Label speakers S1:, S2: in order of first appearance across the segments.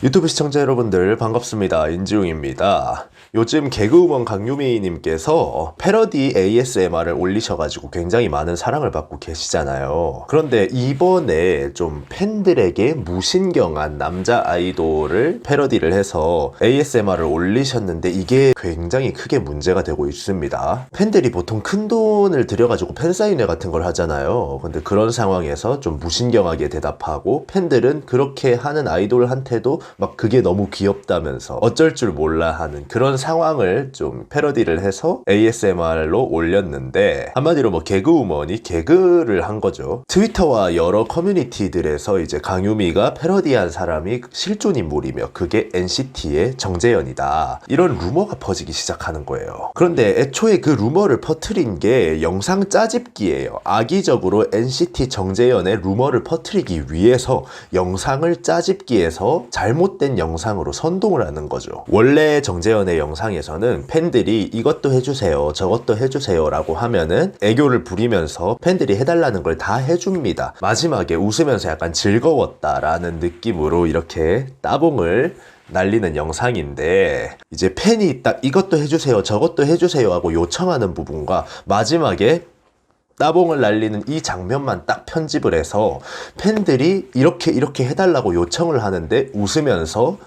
S1: 유튜브 시청자 여러분들 반갑습니다. 인지웅입니다. 요즘 개그우먼 강유미님께서 패러디 ASMR을 올리셔가지고 굉장히 많은 사랑을 받고 계시잖아요. 그런데 이번에 좀 팬들에게 무신경한 남자 아이돌을 패러디를 해서 ASMR을 올리셨는데 이게 굉장히 크게 문제가 되고 있습니다. 팬들이 보통 큰 돈을 들여가지고 팬사인회 같은 걸 하잖아요. 근데 그런 상황에서 좀 무신경하게 대답하고 팬들은 그렇게 하는 아이돌한테도 막 그게 너무 귀엽다면서 어쩔 줄 몰라 하는 그런 상황을 좀 패러디를 해서 ASMR로 올렸는데 한마디로 뭐 개그우먼이 개그를 한 거죠. 트위터와 여러 커뮤니티들에서 이제 강유미가 패러디한 사람이 실존 인물이며 그게 NCT의 정재현이다. 이런 루머가 퍼지기 시작하는 거예요. 그런데 애초에 그 루머를 퍼뜨린 게 영상 짜집기예요. 악의적으로 NCT 정재현의 루머를 퍼뜨리기 위해서 영상을 짜집기해서 잘못된 영상으로 선동을 하는 거죠. 원래 정재현의 영상에서는 팬들이 이것도 해주세요 저것도 해주세요 라고 하면은 애교를 부리면서 팬들이 해달라는 걸 다 해줍니다. 마지막에 웃으면서 약간 즐거웠다라는 느낌으로 이렇게 따봉을 날리는 영상인데 이제 팬이 딱 이것도 해주세요 저것도 해주세요 하고 요청하는 부분과 마지막에 따봉을 날리는 이 장면만 딱 편집을 해서 팬들이 이렇게 해달라고 요청을 하는데 웃으면서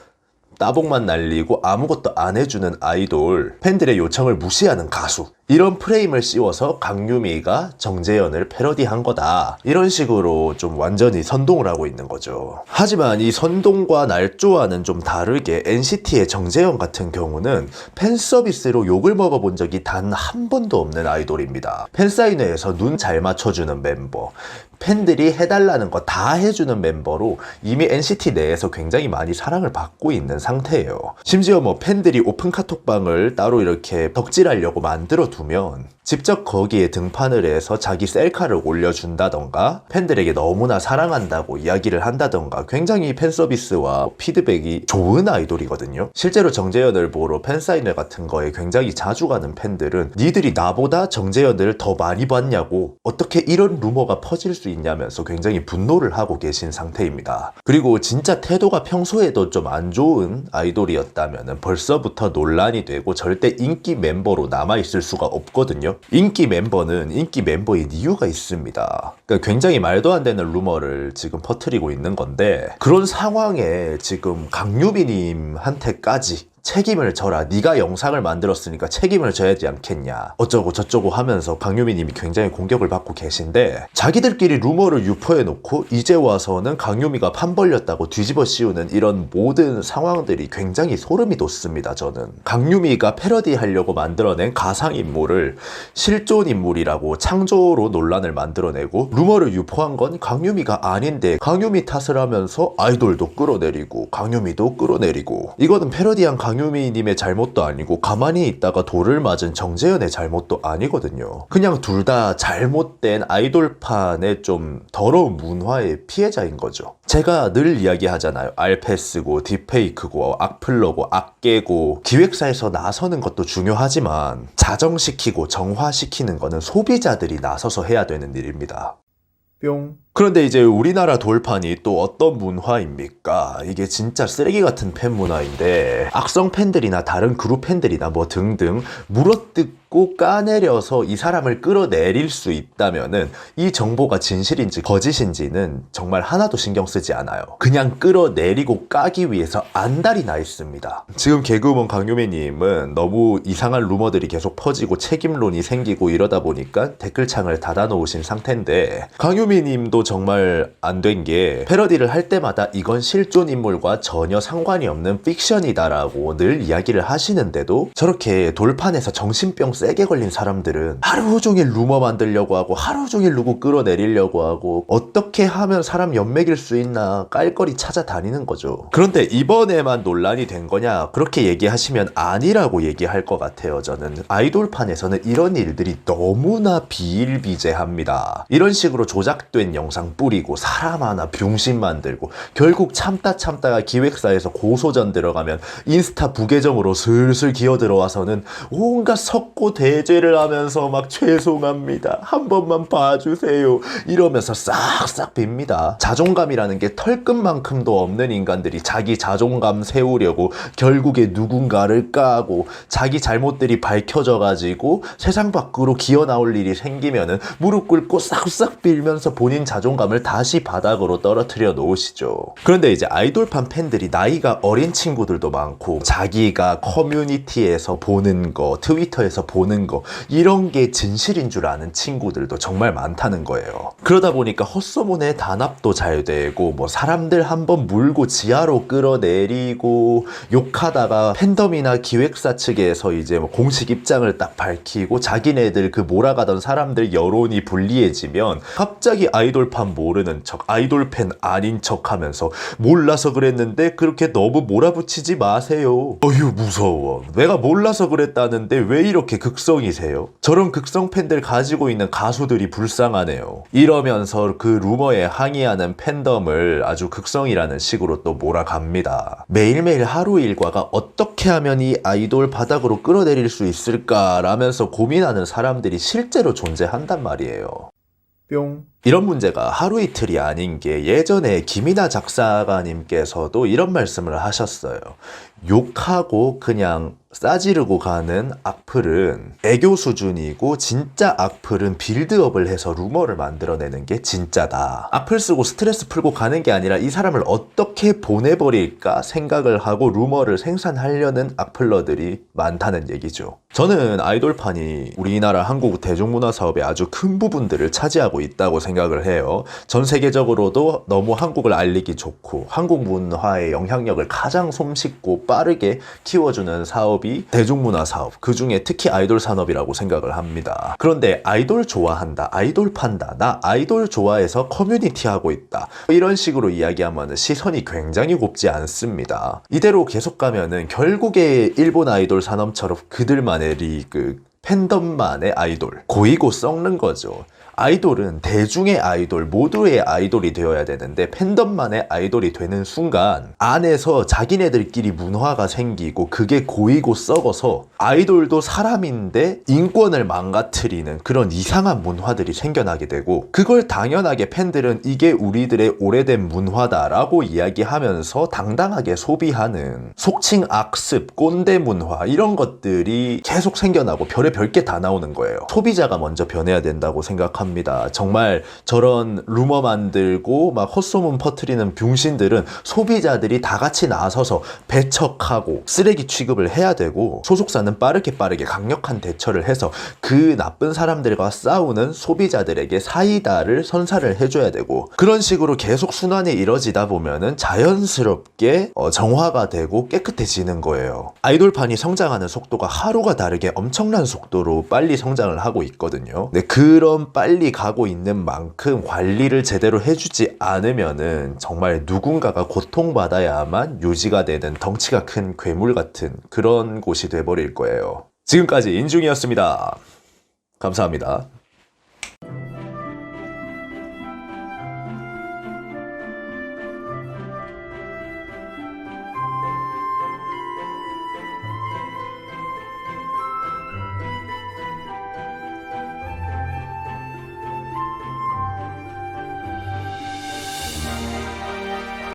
S1: 따봉만 날리고 아무것도 안 해주는 아이돌, 팬들의 요청을 무시하는 가수, 이런 프레임을 씌워서 강유미가 정재현을 패러디한 거다. 이런 식으로 좀 완전히 선동을 하고 있는 거죠. 하지만 이 선동과 날조와는 좀 다르게 NCT의 정재현 같은 경우는 팬 서비스로 욕을 먹어본 적이 단 한 번도 없는 아이돌입니다. 팬사인회에서 눈 잘 맞춰주는 멤버, 팬들이 해달라는 거 다 해주는 멤버로 이미 NCT 내에서 굉장히 많이 사랑을 받고 있는 상태예요. 심지어 뭐 팬들이 오픈 카톡방을 따로 이렇게 덕질하려고 만들어 두면 직접 거기에 등판을 해서 자기 셀카를 올려준다던가 팬들에게 너무나 사랑한다고 이야기를 한다던가 굉장히 팬 서비스와 피드백이 좋은 아이돌이거든요. 실제로 정재현을 보러 팬사인회 같은 거에 굉장히 자주 가는 팬들은 니들이 나보다 정재현을 더 많이 봤냐고 어떻게 이런 루머가 퍼질 수 있냐면서 굉장히 분노를 하고 계신 상태입니다. 그리고 진짜 태도가 평소에도 좀 안 좋은 아이돌이었다면 벌써부터 논란이 되고 절대 인기 멤버로 남아있을 수가 없거든요. 인기 멤버는 인기 멤버인 이유가 있습니다. 그러니까 굉장히 말도 안 되는 루머를 지금 퍼뜨리고 있는 건데 그런 상황에 지금 강유미님한테까지 책임을 져라. 네가 영상을 만들었으니까 책임을 져야지 않겠냐. 어쩌고 저쩌고 하면서 강유미님이 굉장히 공격을 받고 계신데 자기들끼리 루머를 유포해놓고 이제 와서는 강유미가 판 벌렸다고 뒤집어 씌우는 이런 모든 상황들이 굉장히 소름이 돋습니다. 저는 강유미가 패러디하려고 만들어낸 가상인물을 실존인물이라고 창조로 논란을 만들어내고 루머를 유포한 건 강유미가 아닌데 강유미 탓을 하면서 아이돌도 끌어내리고 강유미도 끌어내리고 이거는 패러디한 강유미님의 잘못도 아니고 가만히 있다가 돌을 맞은 정재현의 잘못도 아니거든요. 그냥 둘 다 잘못된 아이돌판의 좀 더러운 문화의 피해자인 거죠. 제가 늘 이야기하잖아요. 알패스고 딥페이크고 악플러고 악깨고 기획사에서 나서는 것도 중요하지만 자정시키고 정화시키는 거는 소비자들이 나서서 해야 되는 일입니다. 뿅. 그런데 이제 우리나라 돌판이 또 어떤 문화입니까? 이게 진짜 쓰레기 같은 팬 문화인데 악성 팬들이나 다른 그룹 팬들이나 뭐 등등 물어뜯고 까내려서 이 사람을 끌어내릴 수 있다면은 이 정보가 진실인지 거짓인지는 정말 하나도 신경 쓰지 않아요. 그냥 끌어내리고 까기 위해서 안달이 나 있습니다. 지금 개그우먼 강유미님은 너무 이상한 루머들이 계속 퍼지고 책임론이 생기고 이러다 보니까 댓글창을 닫아놓으신 상태인데 강유미님도 정말 안 된 게 패러디를 할 때마다 이건 실존 인물과 전혀 상관이 없는 픽션이다라고 늘 이야기를 하시는데도 저렇게 돌판에서 정신병 세게 걸린 사람들은 하루 종일 루머 만들려고 하고 하루 종일 누구 끌어내리려고 하고 어떻게 하면 사람 연맥일 수 있나 깔거리 찾아다니는 거죠. 그런데 이번에만 논란이 된 거냐 그렇게 얘기하시면 아니라고 얘기할 것 같아요. 저는 아이돌판에서는 이런 일들이 너무나 비일비재합니다. 이런 식으로 조작된 영상 영상 뿌리고 사람 하나 병신 만들고 결국 참다가 기획사에서 고소전 들어가면 인스타 부계정으로 슬슬 기어 들어와서는 온갖 석고대죄를 하면서 막 죄송합니다, 한 번만 봐주세요 이러면서 싹싹 빕니다. 자존감이라는 게 털끝만큼도 없는 인간들이 자기 자존감 세우려고 결국에 누군가를 까고 자기 잘못들이 밝혀져가지고 세상 밖으로 기어 나올 일이 생기면은 무릎 꿇고 싹싹 빌면서 본인 자존감을 다시 바닥으로 떨어뜨려 놓으시죠. 그런데 이제 아이돌판 팬들이 나이가 어린 친구들도 많고 자기가 커뮤니티에서 보는 거, 트위터에서 보는 거 이런 게 진실인 줄 아는 친구들도 정말 많다는 거예요. 그러다 보니까 헛소문에 단합도 잘 되고 뭐 사람들 한번 물고 지하로 끌어내리고 욕하다가 팬덤이나 기획사 측에서 이제 뭐 공식 입장을 딱 밝히고 자기네들 그 몰아가던 사람들 여론이 불리해지면 갑자기 아이돌판 모르는 척, 아이돌 팬 아닌 척 하면서 몰라서 그랬는데 그렇게 너무 몰아붙이지 마세요. 어휴 무서워. 내가 몰라서 그랬다는데 왜 이렇게 극성이세요? 저런 극성 팬들 가지고 있는 가수들이 불쌍하네요. 이러면서 그 루머에 항의하는 팬덤을 아주 극성이라는 식으로 또 몰아갑니다. 매일매일 하루 일과가 어떻게 하면 이 아이돌 바닥으로 끌어내릴 수 있을까 라면서 고민하는 사람들이 실제로 존재한단 말이에요. 뿅. 이런 문제가 하루 이틀이 아닌 게 예전에 김이나 작사가님께서도 이런 말씀을 하셨어요. 욕하고 그냥 싸지르고 가는 악플은 애교 수준이고 진짜 악플은 빌드업을 해서 루머를 만들어내는 게 진짜다. 악플 쓰고 스트레스 풀고 가는 게 아니라 이 사람을 어떻게 보내버릴까 생각을 하고 루머를 생산하려는 악플러들이 많다는 얘기죠. 저는 아이돌판이 우리나라 한국 대중문화 사업의 아주 큰 부분들을 차지하고 있다고 생각을 해요. 전 세계적으로도 너무 한국을 알리기 좋고 한국 문화의 영향력을 가장 솜씨있고 빠르게 키워주는 사업이 대중문화 사업, 그 중에 특히 아이돌 산업이라고 생각을 합니다. 그런데 아이돌 좋아한다, 아이돌 판다, 나 아이돌 좋아해서 커뮤니티 하고 있다, 이런 식으로 이야기하면 시선이 굉장히 곱지 않습니다. 이대로 계속 가면은 결국에 일본 아이돌 산업처럼 그들만의 리그, 팬덤만의 아이돌, 고이고 썩는 거죠. 아이돌은 대중의 아이돌, 모두의 아이돌이 되어야 되는데 팬덤만의 아이돌이 되는 순간 안에서 자기네들끼리 문화가 생기고 그게 고이고 썩어서 아이돌도 사람인데 인권을 망가뜨리는 그런 이상한 문화들이 생겨나게 되고, 그걸 당연하게 팬들은 이게 우리들의 오래된 문화다라고 이야기하면서 당당하게 소비하는 속칭 악습, 꼰대 문화 이런 것들이 계속 생겨나고 별의별 게 다 나오는 거예요. 소비자가 먼저 변해야 된다고 생각합니다. 정말 저런 루머 만들고 막 헛소문 퍼뜨리는 병신들은 소비자들이 다 같이 나서서 배척하고 쓰레기 취급을 해야 되고, 소속사는 빠르게 강력한 대처를 해서 그 나쁜 사람들과 싸우는 소비자들에게 사이다를 선사를 해줘야 되고, 그런 식으로 계속 순환이 이뤄지다 보면은 자연스럽게 정화가 되고 깨끗해지는 거예요. 아이돌판이 성장하는 속도가 하루가 다르게 엄청난 속도로 빨리 성장을 하고 있거든요. 근데 그런 빨리 가고 있는 만큼 관리를 제대로 해주지 않으면은 정말 누군가가 고통받아야만 유지가 되는 덩치가 큰 괴물 같은 그런 곳이 돼버릴 거예요. 지금까지 인중이었습니다. 감사합니다.